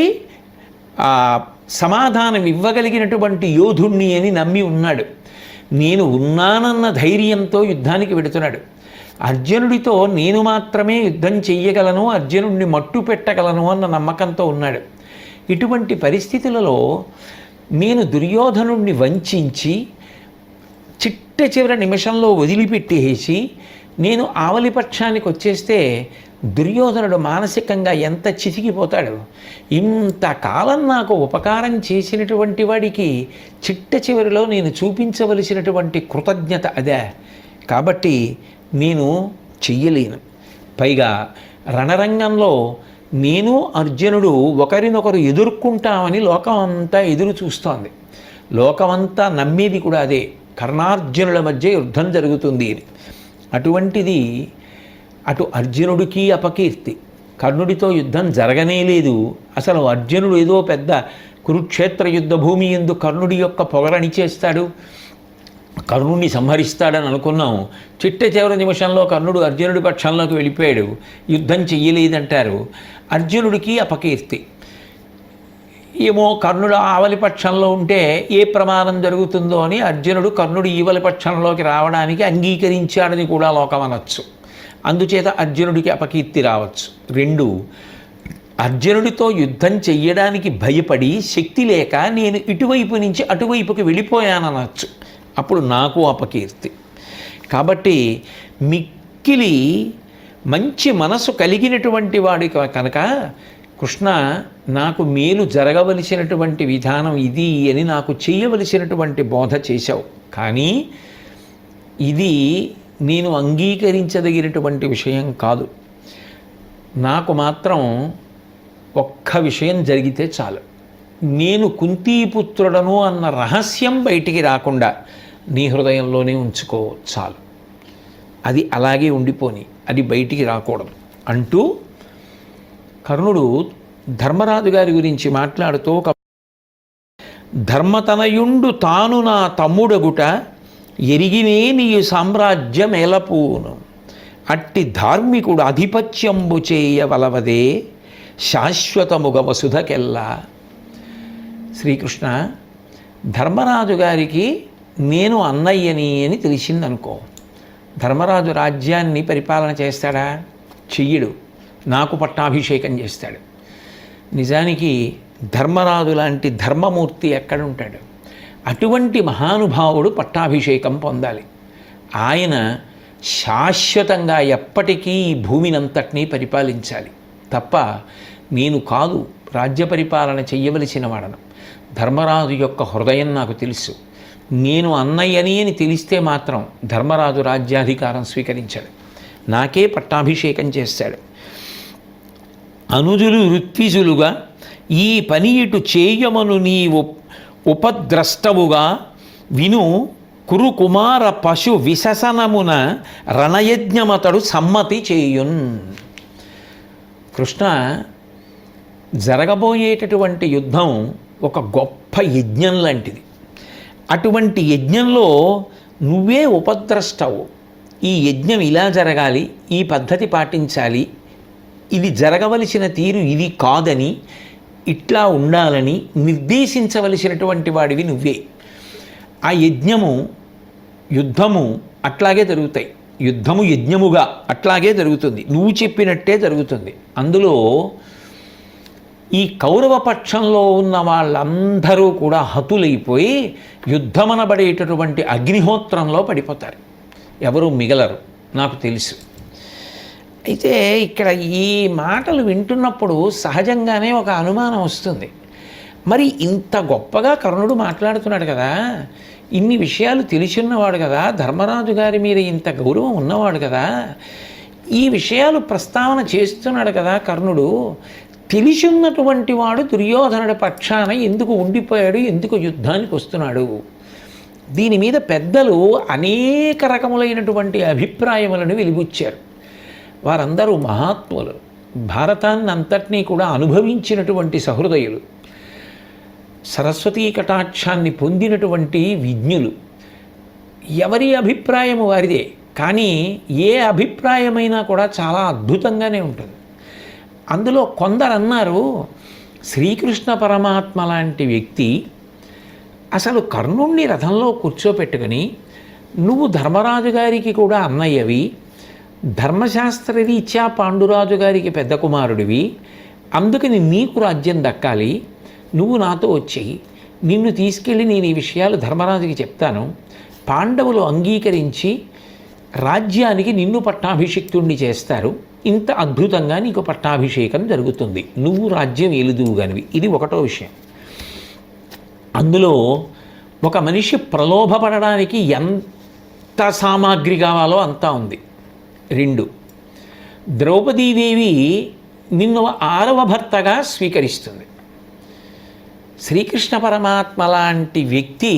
సమాధానం ఇవ్వగలిగినటువంటి యోధుణ్ణి అని నమ్మి ఉన్నాడు. నేను ఉన్నానన్న ధైర్యంతో యుద్ధానికి వెడుతున్నాడు. అర్జునుడితో నేను మాత్రమే యుద్ధం చెయ్యగలను, అర్జునుడిని మట్టు పెట్టగలను అన్న నమ్మకంతో ఉన్నాడు. ఇటువంటి పరిస్థితులలో నేను దుర్యోధనుడిని వంచి చిట్ట చివరి నిమిషంలో వదిలిపెట్టేసి నేను ఆవలిపక్షానికి వచ్చేస్తే దుర్యోధనుడు మానసికంగా ఎంత చితికిపోతాడు. ఇంతకాలం నాకు ఉపకారం చేసినటువంటి వాడికి చిట్ట చివరిలో నేను చూపించవలసినటువంటి కృతజ్ఞత అదే. కాబట్టి నేను చెయ్యలేను. పైగా రణరంగంలో నేను అర్జునుడు ఒకరినొకరు ఎదుర్కొంటామని లోకం అంతా ఎదురు చూస్తోంది. లోకమంతా నమ్మేది కూడా అదే, కర్ణార్జునుల మధ్య యుద్ధం జరుగుతుంది అని. అటువంటిది అటు అర్జునుడికి అపకీర్తి, కర్ణుడితో యుద్ధం జరగనే లేదు. అసలు అర్జునుడు ఏదో పెద్ద కురుక్షేత్ర యుద్ధ భూమి ఎందు కర్ణుడి యొక్క పొగరని చేస్తాడు, కర్ణుడిని సంహరిస్తాడని అనుకున్నాం. చిట్ట చివరి నిమిషంలో కర్ణుడు అర్జునుడి పక్షంలోకి వెళ్ళిపోయాడు, యుద్ధం చెయ్యలేదంటారు. అర్జునుడికి అపకీర్తి. ఏమో కర్ణుడు ఆవలి పక్షంలో ఉంటే ఏ ప్రమాదం జరుగుతుందో అని అర్జునుడు కర్ణుడు ఈవలి పక్షంలోకి రావడానికి అంగీకరించాడని కూడా లోకం అనొచ్చు. అందుచేత అర్జునుడికి అపకీర్తి రావచ్చు. 2, అర్జునుడితో యుద్ధం చెయ్యడానికి భయపడి శక్తి లేక నేను ఇటువైపు నుంచి అటువైపుకి వెళ్ళిపోయాననొచ్చు. అప్పుడు నాకు అపకీర్తి. కాబట్టి మిక్కిలి మంచి మనసు కలిగినటువంటి వాడి కనుక కృష్ణ నాకు మేలు జరగవలసినటువంటి విధానం ఇది అని నాకు చేయవలసినటువంటి బోధ చేశావు. కానీ ఇది నేను అంగీకరించదగినటువంటి విషయం కాదు. నాకు మాత్రం ఒక్క విషయం జరిగితే చాలు. నేను కుంతీపుత్రుడను అన్న రహస్యం బయటికి రాకుండా నీ హృదయంలోనే ఉంచుకో చాలు. అది అలాగే ఉండిపోని, అది బయటికి రాకూడదు అంటూ కర్ణుడు ధర్మరాజు గారి గురించి మాట్లాడుతూ, ధర్మతనయుండు తాను నా తమ్ముడగుట ఎరిగినే నీ సామ్రాజ్యమేలపూను, అట్టి ధార్మికుడు ఆధిపత్యంబు చేయవలవదే శాశ్వతముగ వసుధకెల్లా. శ్రీకృష్ణ, ధర్మరాజు గారికి నేను అన్నయ్యని అని తెలిసిందనుకో, ధర్మరాజు రాజ్యాన్ని పరిపాలన చేస్తాడా? చెయ్యడు. నాకు పట్టాభిషేకం చేస్తాడు. నిజానికి ధర్మరాజు లాంటి ధర్మమూర్తి ఎక్కడుంటాడు? అటువంటి మహానుభావుడు పట్టాభిషేకం పొందాలి. ఆయన శాశ్వతంగా ఎప్పటికీ ఈ భూమినంతటినీ పరిపాలించాలి తప్ప నేను కాదు రాజ్య పరిపాలన చెయ్యవలసిన వాడను. ధర్మరాజు యొక్క హృదయం నాకు తెలుసు. నేను అన్నయ్యని అని తెలిస్తే మాత్రం ధర్మరాజు రాజ్యాధికారం స్వీకరించాడు, నాకే పట్టాభిషేకం చేస్తాడు. అనుజులు ఋత్విజులుగా ఈ పని ఇటు చేయమను నీ ఉపద్రష్టవుగా విను కురు కుమార పశు విశసనమున రణయజ్ఞమతడు సమ్మతి చేయున్. కృష్ణ, జరగబోయేటటువంటి యుద్ధం ఒక గొప్ప యజ్ఞం లాంటిది. అటువంటి యజ్ఞంలో నువ్వే ఉపద్రష్టవు. ఈ యజ్ఞం ఇలా జరగాలి, ఈ పద్ధతి పాటించాలి, ఇది జరగవలసిన తీరు ఇది కాదని, ఇట్లా ఉండాలని నిర్దేశించవలసినటువంటి వాడివి నువ్వే. ఆ యజ్ఞము యుద్ధము అట్లాగే జరుగుతాయి. యుద్ధము యజ్ఞముగా అట్లాగే జరుగుతుంది. నువ్వు చెప్పినట్టే జరుగుతుంది. అందులో ఈ కౌరవ పక్షంలో ఉన్న వాళ్ళందరూ కూడా హతులైపోయి యుద్ధమనబడేటటువంటి అగ్నిహోత్రంలో పడిపోతారు. ఎవరు మిగలరు, నాకు తెలుసు. అయితే ఇక్కడ ఈ మాటలు వింటున్నప్పుడు సహజంగానే ఒక అనుమానం వస్తుంది. మరి ఇంత గొప్పగా కర్ణుడు మాట్లాడుతున్నాడు కదా, ఇన్ని విషయాలు తెలిసిన్నవాడు కదా, ధర్మరాజు గారి మీద ఇంత గౌరవం ఉన్నవాడు కదా, ఈ విషయాలు ప్రస్తావన చేస్తున్నాడు కదా కర్ణుడు, తెలిసిన్నటువంటి వాడు దుర్యోధనుడి పక్షాన ఎందుకు ఉండిపోయాడు, ఎందుకు యుద్ధానికి వస్తున్నాడు? దీని మీద పెద్దలు అనేక రకములైనటువంటి అభిప్రాయములను వెలిబుచ్చారు. వారందరూ మహాత్ములు, భారతాన్ని అంతటినీ కూడా అనుభవించినటువంటి సహృదయులు, సరస్వతీ కటాక్షాన్ని పొందినటువంటి విజ్ఞులు. ఎవరి అభిప్రాయము వారిదే, కానీ ఏ అభిప్రాయమైనా కూడా చాలా అద్భుతంగానే ఉంటుంది. అందులో కొందరు అన్నారు, శ్రీకృష్ణ పరమాత్మ లాంటి వ్యక్తి అసలు కర్ణుణ్ణి రథంలో కూర్చోపెట్టుకుని, నువ్వు ధర్మరాజు గారికి కూడా అన్నయ్యవి, ధర్మశాస్త్రరీత్యా పాండురాజు గారికి పెద్ద కుమారుడివి, అందుకని నీకు రాజ్యం దక్కాలి, నువ్వు నాతో వచ్చేయి, నిన్ను తీసుకెళ్ళి నేను ఈ విషయాలు ధర్మరాజుకి చెప్తాను, పాండవులు అంగీకరించి రాజ్యానికి నిన్ను పట్టాభిషిక్తుణ్ణి చేస్తారు, ఇంత అద్భుతంగా నీకు పట్టాభిషేకం జరుగుతుంది, నువ్వు రాజ్యం ఏలుదువుగానివి. ఇది ఒకటో విషయం. అందులో ఒక మనిషి ప్రలోభపడడానికి ఎంత సామాగ్రి కావాలో అంతా ఉంది. 2, ద్రౌపదీదేవి నిన్ను 6వ భర్తగా స్వీకరిస్తుంది. శ్రీకృష్ణ పరమాత్మ లాంటి వ్యక్తి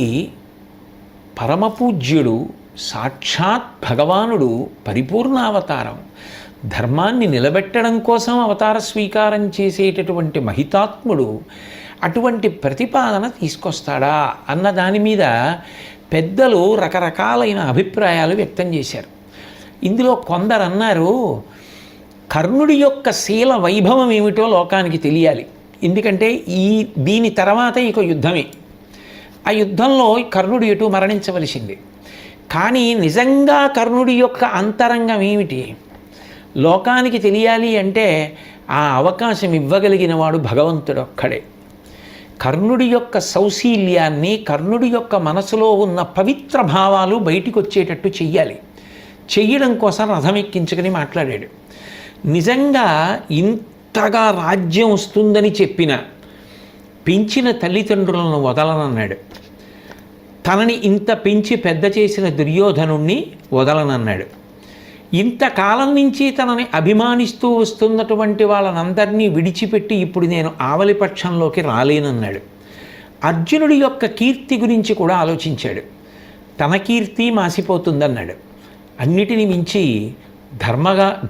పరమపూజ్యుడు, సాక్షాత్ భగవానుడు, పరిపూర్ణావతారం, ధర్మాన్ని నిలబెట్టడం కోసం అవతార స్వీకారం చేసేటటువంటి మహితాత్ముడు అటువంటి ప్రతిపాదన తీసుకొస్తాడా అన్న దాని మీద పెద్దలు రకరకాలైన అభిప్రాయాలు వ్యక్తం చేశారు. ఇందులో కొందరు అన్నారు, కర్ణుడి యొక్క శీల వైభవం ఏమిటో లోకానికి తెలియాలి, ఎందుకంటే దీని తర్వాత ఇక యుద్ధమే, ఆ యుద్ధంలో కర్ణుడు ఎటు మరణించవలసింది. కానీ నిజంగా కర్ణుడి యొక్క అంతరంగం ఏమిటి లోకానికి తెలియాలి అంటే ఆ అవకాశం ఇవ్వగలిగిన వాడు భగవంతుడు ఒక్కడే. కర్ణుడి యొక్క సౌశీల్యాన్ని, కర్ణుడి యొక్క మనసులో ఉన్న పవిత్ర భావాలు బయటికి వచ్చేటట్టు చెయ్యాలి. చెయ్యడం కోసం రథం ఎక్కించుకుని మాట్లాడాడు. నిజంగా ఇంత ఇంతగా రాజ్యం వస్తుందని చెప్పిన పెంచిన తల్లిదండ్రులను వదలనన్నాడు. తనని ఇంత పెంచి పెద్ద చేసిన దుర్యోధనుణ్ణి వదలనన్నాడు. ఇంతకాలం నుంచి తనని అభిమానిస్తూ వస్తున్నటువంటి వాళ్ళనందరినీ విడిచిపెట్టి ఇప్పుడు నేను ఆవలిపక్షంలోకి రాలేనన్నాడు. అర్జునుడి యొక్క కీర్తి గురించి కూడా ఆలోచించాడు. తన కీర్తి మాసిపోతుందన్నాడు. అన్నిటిని మించి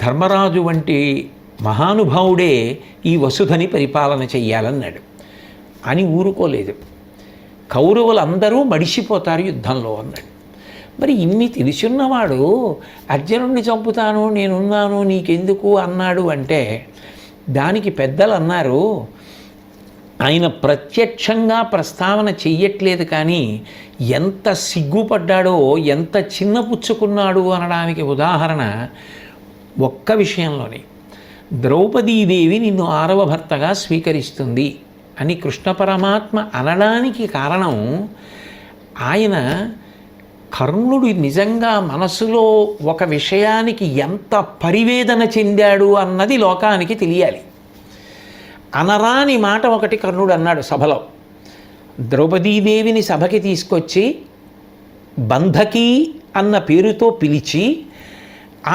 ధర్మరాజు వంటి మహానుభావుడే ఈ వసుధని పరిపాలన చెయ్యాలన్నాడు. అని ఊరుకోలేదు. కౌరవులందరూ మడిసిపోతారు యుద్ధంలో అన్నాడు. మరి ఇన్ని తెలుసున్నవాడు అర్జునుడిని చంపుతాను నేనున్నాను నీకెందుకు అన్నాడు అంటే దానికి పెద్దలు అన్నారు, ఆయన ప్రత్యక్షంగా ప్రస్తావన చెయ్యట్లేదు కానీ ఎంత సిగ్గుపడ్డాడో ఎంత చిన్నపుచ్చుకున్నాడు అనడానికి ఉదాహరణ ఒక్క విషయంలోనే. ద్రౌపదీదేవి నిన్ను 6వ భర్తగా స్వీకరిస్తుంది అని కృష్ణ పరమాత్మ అనడానికి కారణం ఆయన కర్ణుడు నిజంగా మనసులో ఒక విషయానికి ఎంత పరివేదన చెందాడు అన్నది లోకానికి తెలియాలి. అనరాని మాట ఒకటి కర్ణుడు అన్నాడు సభలో. ద్రౌపదీదేవిని సభకి తీసుకొచ్చి బంధకి అన్న పేరుతో పిలిచి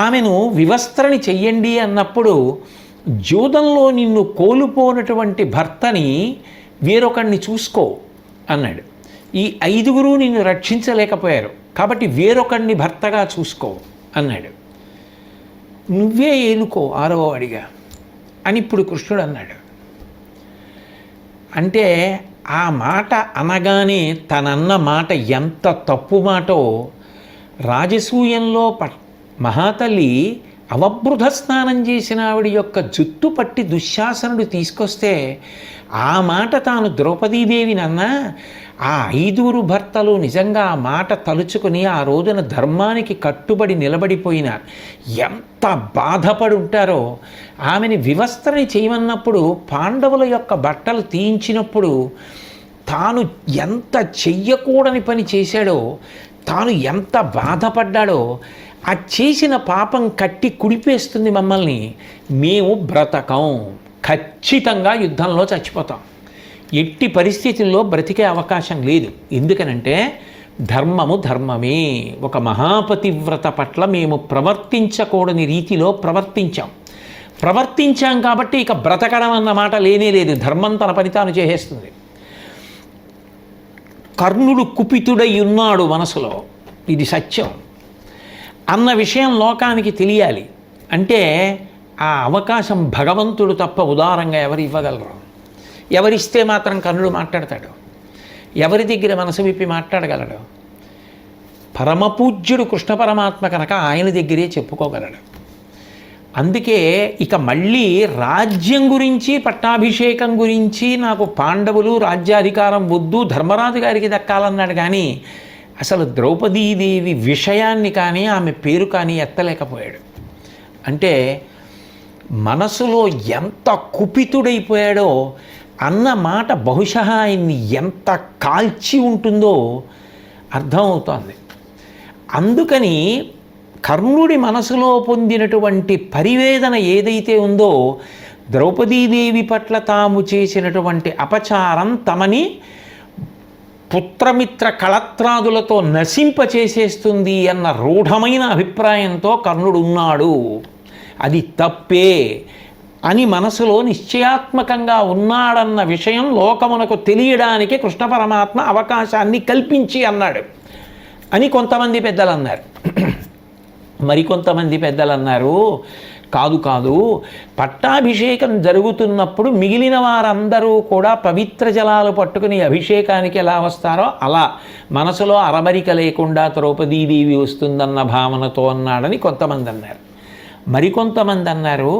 ఆమెను వివస్త్రని చెయ్యండి అన్నప్పుడు జూదంలో నిన్ను కోల్పోనటువంటి భర్తని వేరొకడిని చూసుకో అన్నాడు. ఈ 5గురు నిన్ను రక్షించలేకపోయారు కాబట్టి వేరొకడిని భర్తగా చూసుకో అన్నాడు. నువ్వే ఏలుకో 6వ వాడిగా అని ఇప్పుడు కృష్ణుడు అన్నాడు. అంటే ఆ మాట అనగానే తనన్న మాట ఎంత తప్పు మాటో రాజసూయంలో మహాతల్లి అవబృధ స్నానం చేసిన ఆవిడ యొక్క జుట్టు పట్టి దుశ్శాసనుడు తీసుకొస్తే ఆ మాట తాను ద్రౌపదీదేవినన్నా ఆ 5గురు భర్తలు నిజంగా ఆ మాట తలుచుకుని ఆ రోజున ధర్మానికి కట్టుబడి నిలబడిపోయిన ఎంత బాధపడి ఉంటారో. ఆమెని వివస్త్రని చేయమన్నప్పుడు పాండవుల యొక్క బట్టలు తీయించినప్పుడు తాను ఎంత చెయ్యకూడని పని చేశాడో, తాను ఎంత బాధపడ్డాడో, ఆ చేసిన పాపం కట్టి కుడిపేస్తుంది మమ్మల్ని, మేము బ్రతకం, ఖచ్చితంగా యుద్ధంలో చచ్చిపోతాం, ఎట్టి పరిస్థితుల్లో బ్రతికే అవకాశం లేదు. ఎందుకనంటే ధర్మము ధర్మమే. ఒక మహాపతివ్రత పట్ల మేము ప్రవర్తించకూడని రీతిలో ప్రవర్తించాం కాబట్టి ఇక బ్రతకడం అన్న మాట లేనే లేదు. ధర్మం తన పని తాను చేసేస్తుంది. కర్ణుడు కుపితుడై ఉన్నాడు మనసులో, ఇది సత్యం అన్న విషయం లోకానికి తెలియాలి. అంటే ఆ అవకాశం భగవంతుడు తప్ప ఉదారంగా ఎవరు ఇవ్వగలరు? ఎవరిస్తే మాత్రం కర్ణుడు మాట్లాడతాడు? ఎవరి దగ్గర మనసు విప్పి మాట్లాడగలడు? పరమపూజ్యుడు కృష్ణ పరమాత్మ కనుక ఆయన దగ్గరే చెప్పుకోగలడు. అందుకే ఇక మళ్ళీ రాజ్యం గురించి పట్టాభిషేకం గురించి నాకు పాండవులు రాజ్యాధికారం వద్దు ధర్మరాజు గారికి దక్కాలన్నాడు కానీ అసలు ద్రౌపదీదేవి విషయాన్ని కానీ ఆమె పేరు కానీ ఎత్తలేకపోయాడు. అంటే మనసులో ఎంత కుపితుడైపోయాడో అన్న మాట బహుశా ఆయన్ని ఎంత కాల్చి ఉంటుందో అర్థమవుతోంది. అందుకని కర్ణుడి మనసులో పొందినటువంటి పరివేదన ఏదైతే ఉందో ద్రౌపదీదేవి పట్ల తాము చేసినటువంటి అపచారం తమని పుత్రమిత్ర కళత్రాదులతో నశింపచేసేస్తుంది అన్న రూఢమైన అభిప్రాయంతో కర్ణుడు ఉన్నాడు. అది తప్పే అని మనసులో నిశ్చయాత్మకంగా ఉన్నాడన్న విషయం లోకమునకు తెలియడానికి కృష్ణ పరమాత్మ అవకాశాన్ని కల్పించి అన్నాడు అని కొంతమంది పెద్దలు అన్నారు. మరికొంతమంది పెద్దలు అన్నారు, కాదు పట్టాభిషేకం జరుగుతున్నప్పుడు మిగిలిన వారందరూ కూడా పవిత్ర జలాలు పట్టుకుని అభిషేకానికి ఎలా వస్తారో అలా మనసులో అరమరిక లేకుండా ద్రౌపదీదేవి వస్తుందన్న భావనతో అన్నాడని కొంతమంది అన్నారు. మరికొంతమంది అన్నారు,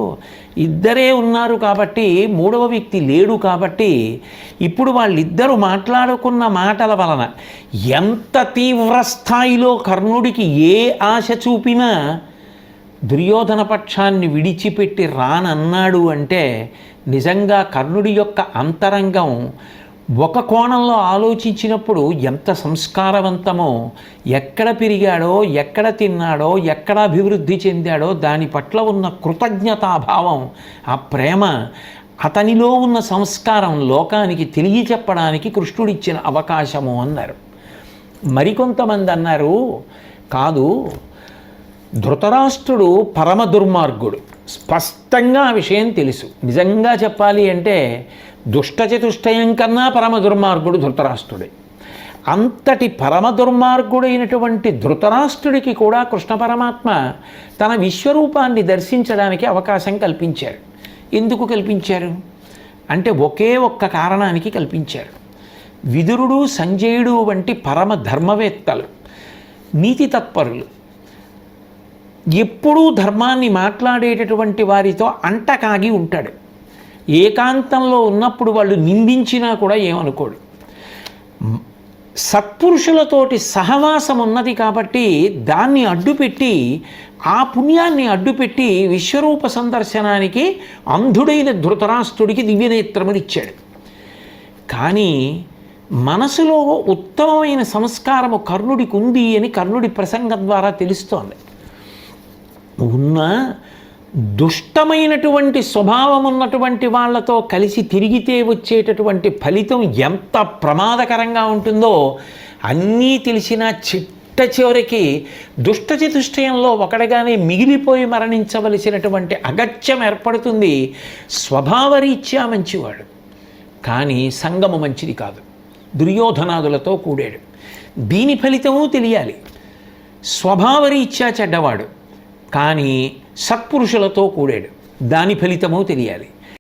ఇద్దరే ఉన్నారు కాబట్టి 3వ వ్యక్తి లేడు కాబట్టి ఇప్పుడు వాళ్ళిద్దరూ మాట్లాడుకున్న మాటల వలన ఎంత తీవ్ర స్థాయిలో కర్ణుడికి ఏ ఆశ చూపినా దుర్యోధన పక్షాన్ని విడిచిపెట్టి రానన్నాడు అంటే నిజంగా కర్ణుడి యొక్క అంతరంగం ఒక కోణంలో ఆలోచించినప్పుడు ఎంత సంస్కారవంతమో, ఎక్కడ పెరిగాడో, ఎక్కడ తిన్నాడో, ఎక్కడ అభివృద్ధి చెందాడో దాని పట్ల ఉన్న కృతజ్ఞతాభావం, ఆ ప్రేమ, అతనిలో ఉన్న సంస్కారం లోకానికి తెలియచెప్పడానికి కృష్ణుడిచ్చిన అవకాశము అన్నారు. మరికొంతమంది అన్నారు, కాదు, ధృతరాష్ట్రుడు పరమ దుర్మార్గుడు, స్పష్టంగా ఆ విషయం తెలుసు. నిజంగా చెప్పాలి అంటే దుష్టచతుష్టయం కన్నా పరమ దుర్మార్గుడు ధృతరాష్ట్రుడే. అంతటి పరమ దుర్మార్గుడైనటువంటి ధృతరాష్ట్రుడికి కూడా కృష్ణ పరమాత్మ తన విశ్వరూపాన్ని దర్శించడానికి అవకాశం కల్పించారు. ఎందుకు కల్పించారు అంటే ఒకే ఒక్క కారణానికి కల్పించారు. విదురుడు, సంజయుడు వంటి పరమ ధర్మవేత్తలు, నీతి తత్పరులు, ఎప్పుడూ ధర్మాన్ని మాట్లాడేటటువంటి వారితో అంటకాగి ఉంటాడు. ఏకాంతంలో ఉన్నప్పుడు వాళ్ళు నిందించినా కూడా ఏమనుకోడు. సత్పురుషులతోటి సహవాసం ఉన్నది కాబట్టి దాన్ని అడ్డుపెట్టి, ఆ పుణ్యాన్ని అడ్డుపెట్టి విశ్వరూప సందర్శనానికి అంధుడైన ధృతరాష్ట్రుడికి దివ్యనేత్రమునిచ్చాడు. కానీ మనసులో ఉత్తమమైన సంస్కారము కర్ణుడికి ఉంది అని కర్ణుడి ప్రసంగం ద్వారా తెలుస్తోంది. ఉన్న దుష్టమైనటువంటి స్వభావం ఉన్నటువంటి వాళ్ళతో కలిసి తిరిగితే వచ్చేటటువంటి ఫలితం ఎంత ప్రమాదకరంగా ఉంటుందో అన్నీ తెలిసిన చిట్ట చివరికి దుష్టచతుష్టయంలో ఒకటిగానే మిగిలిపోయి మరణించవలసినటువంటి అగత్యం ఏర్పడుతుంది. స్వభావరీత్యా మంచివాడు, కానీ సంగము మంచిది కాదు, దుర్యోధనాదులతో కూడాడు. దీని ఫలితము తెలియాలి. స్వభావరీత్యా చెడ్డవాడు, కానీ సత్పురుషులతో కూడాడు, దాని ఫలితము తెలియాలి.